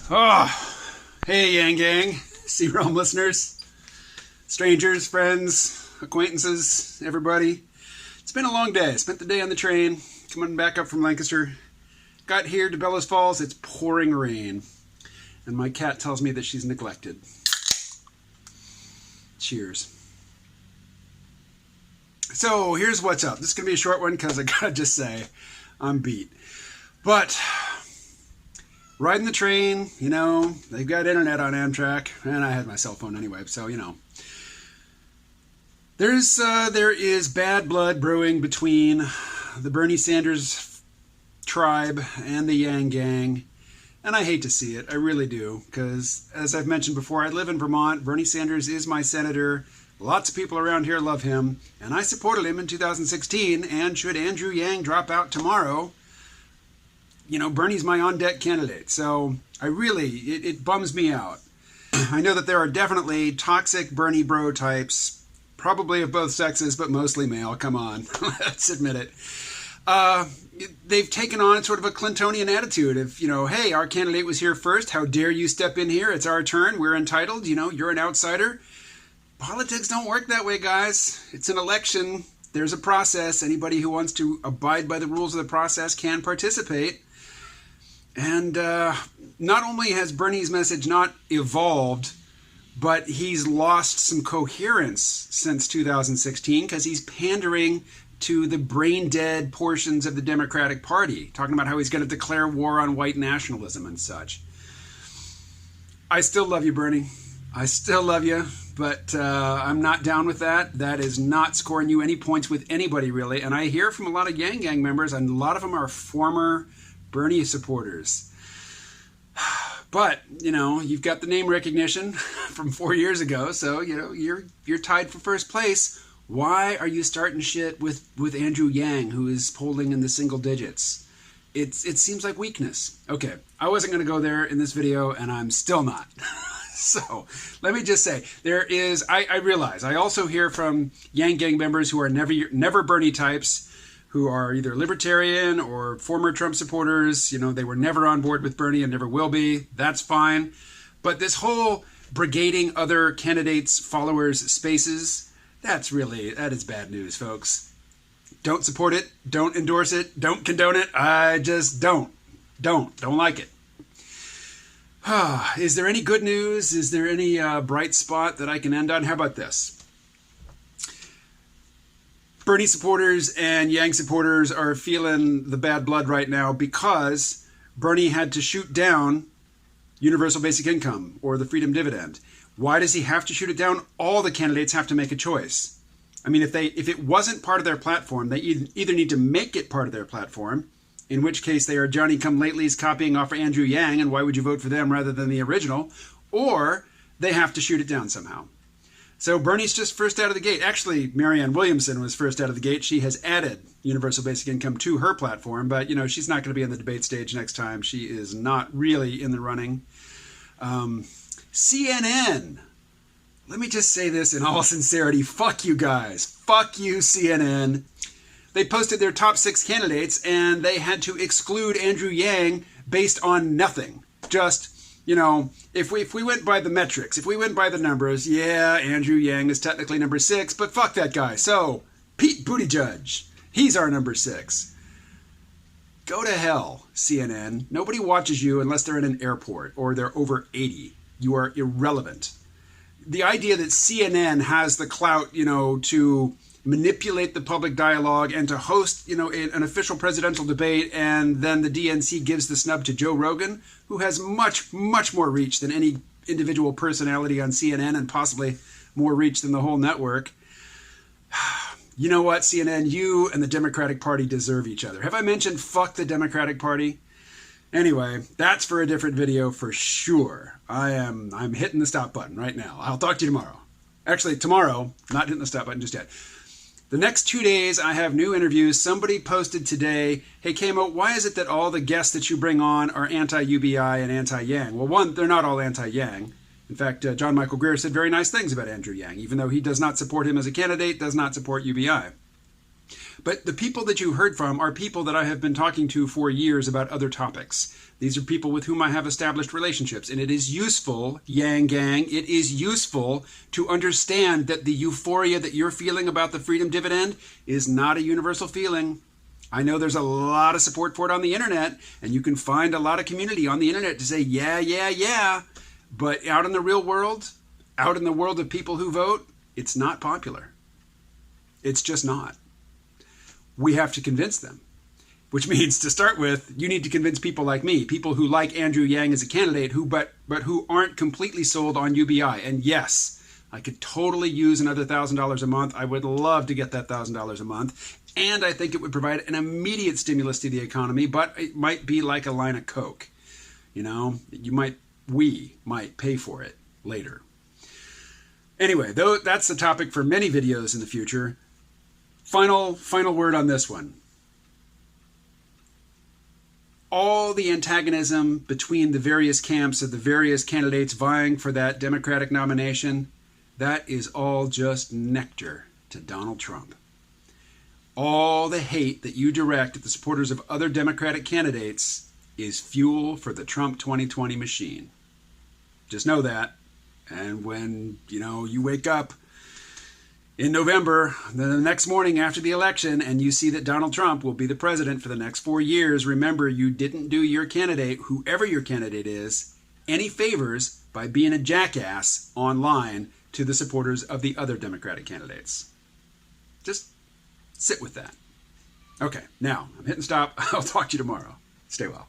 Oh, hey Yang Gang, C-Realm listeners, strangers, friends, acquaintances, everybody. It's been a long day. I spent the day on the train, coming back up from Lancaster. Got here to Bellows Falls, it's pouring rain. And my cat tells me that she's neglected. Cheers. So here's what's up. This is going to be a short one because I gotta just say, I'm beat. But riding the train, you know, they've got internet on Amtrak, and I had my cell phone anyway, so, you know. There is bad blood brewing between the Bernie Sanders tribe and the Yang Gang, and I hate to see it. I really do, because, as I've mentioned before, I live in Vermont. Bernie Sanders is my senator. Lots of people around here love him, and I supported him in 2016, and should Andrew Yang drop out tomorrow, you know, Bernie's my on-deck candidate. So it bums me out. I know that there are definitely toxic Bernie bro types, probably of both sexes, but mostly male. Come on, let's admit it. They've taken on sort of a Clintonian attitude of, you know, hey, our candidate was here first. How dare you step in here? It's our turn. We're entitled. You know, you're an outsider. Politics don't work that way, guys. It's an election. There's a process. Anybody who wants to abide by the rules of the process can participate. And not only has Bernie's message not evolved, but he's lost some coherence since 2016 because he's pandering to the brain-dead portions of the Democratic Party, talking about how he's going to declare war on white nationalism and such. I still love you, Bernie. I still love you, but I'm not down with that. That is not scoring you any points with anybody, really. And I hear from a lot of Yang Gang members, and a lot of them are former Bernie supporters. But, you know, you've got the name recognition from 4 years ago, so, you know, you're tied for first place. Why are you starting shit with Andrew Yang, who is polling in the single digits? It seems like weakness. Okay, I wasn't going to go there in this video, and I'm still not. So, let me just say, I realize, I also hear from Yang Gang members who are never Bernie types, who are either libertarian or former Trump supporters. You know, they were never on board with Bernie and never will be. That's fine. But this whole brigading other candidates' followers' spaces, that is bad news, folks. Don't support it. Don't endorse it. Don't condone it. I just don't like it. Is there any good news? Is there any bright spot that I can end on? How about this? Bernie supporters and Yang supporters are feeling the bad blood right now because Bernie had to shoot down universal basic income or the freedom dividend. Why does he have to shoot it down? All the candidates have to make a choice. I mean, if it wasn't part of their platform, they either need to make it part of their platform, in which case they are Johnny-come-latelys copying off Andrew Yang, and why would you vote for them rather than the original? Or they have to shoot it down somehow. So Bernie's just first out of the gate. Actually, Marianne Williamson was first out of the gate. She has added universal basic income to her platform, but, you know, she's not going to be on the debate stage next time. She is not really in the running. CNN. Let me just say this in all sincerity. Fuck you guys. Fuck you, CNN. They posted their top 6 candidates, and they had to exclude Andrew Yang based on nothing. Just, you know, if we went by the metrics, if we went by the numbers, yeah, Andrew Yang is technically number 6, but fuck that guy. So, Pete Buttigieg, he's our number 6. Go to hell, CNN. Nobody watches you unless they're in an airport or they're over 80. You are irrelevant. The idea that CNN has the clout, you know, to manipulate the public dialogue and to host, you know, an official presidential debate, and then the DNC gives the snub to Joe Rogan, who has much, much more reach than any individual personality on CNN and possibly more reach than the whole network. You know what, CNN? You and the Democratic Party deserve each other. Have I mentioned fuck the Democratic Party? Anyway, that's for a different video for sure. I'm hitting the stop button right now. I'll talk to you tomorrow. Actually, tomorrow, not hitting the stop button just yet. The next 2 days, I have new interviews. Somebody posted today, hey, Kamo, why is it that all the guests that you bring on are anti-UBI and anti-Yang? Well, one, they're not all anti-Yang. In fact, John Michael Greer said very nice things about Andrew Yang, even though he does not support him as a candidate, does not support UBI. But the people that you heard from are people that I have been talking to for years about other topics. These are people with whom I have established relationships. And it is useful, Yang Gang, it is useful to understand that the euphoria that you're feeling about the freedom dividend is not a universal feeling. I know there's a lot of support for it on the internet, and you can find a lot of community on the internet to say, yeah, yeah, yeah. But out in the real world, out in the world of people who vote, it's not popular. It's just not. We have to convince them, which means to start with, you need to convince people like me, people who like Andrew Yang as a candidate, but who aren't completely sold on UBI. And yes, I could totally use another $1,000 a month. I would love to get that $1,000 a month. And I think it would provide an immediate stimulus to the economy, but it might be like a line of Coke. You know, we might pay for it later. Anyway, though, that's the topic for many videos in the future. Final word on this one. All the antagonism between the various camps of the various candidates vying for that Democratic nomination, that is all just nectar to Donald Trump. All the hate that you direct at the supporters of other Democratic candidates is fuel for the Trump 2020 machine. Just know that. And when, you wake up in November, the next morning after the election, and you see that Donald Trump will be the president for the next 4 years, remember, you didn't do your candidate, whoever your candidate is, any favors by being a jackass online to the supporters of the other Democratic candidates. Just sit with that. Okay, now I'm hitting stop. I'll talk to you tomorrow. Stay well.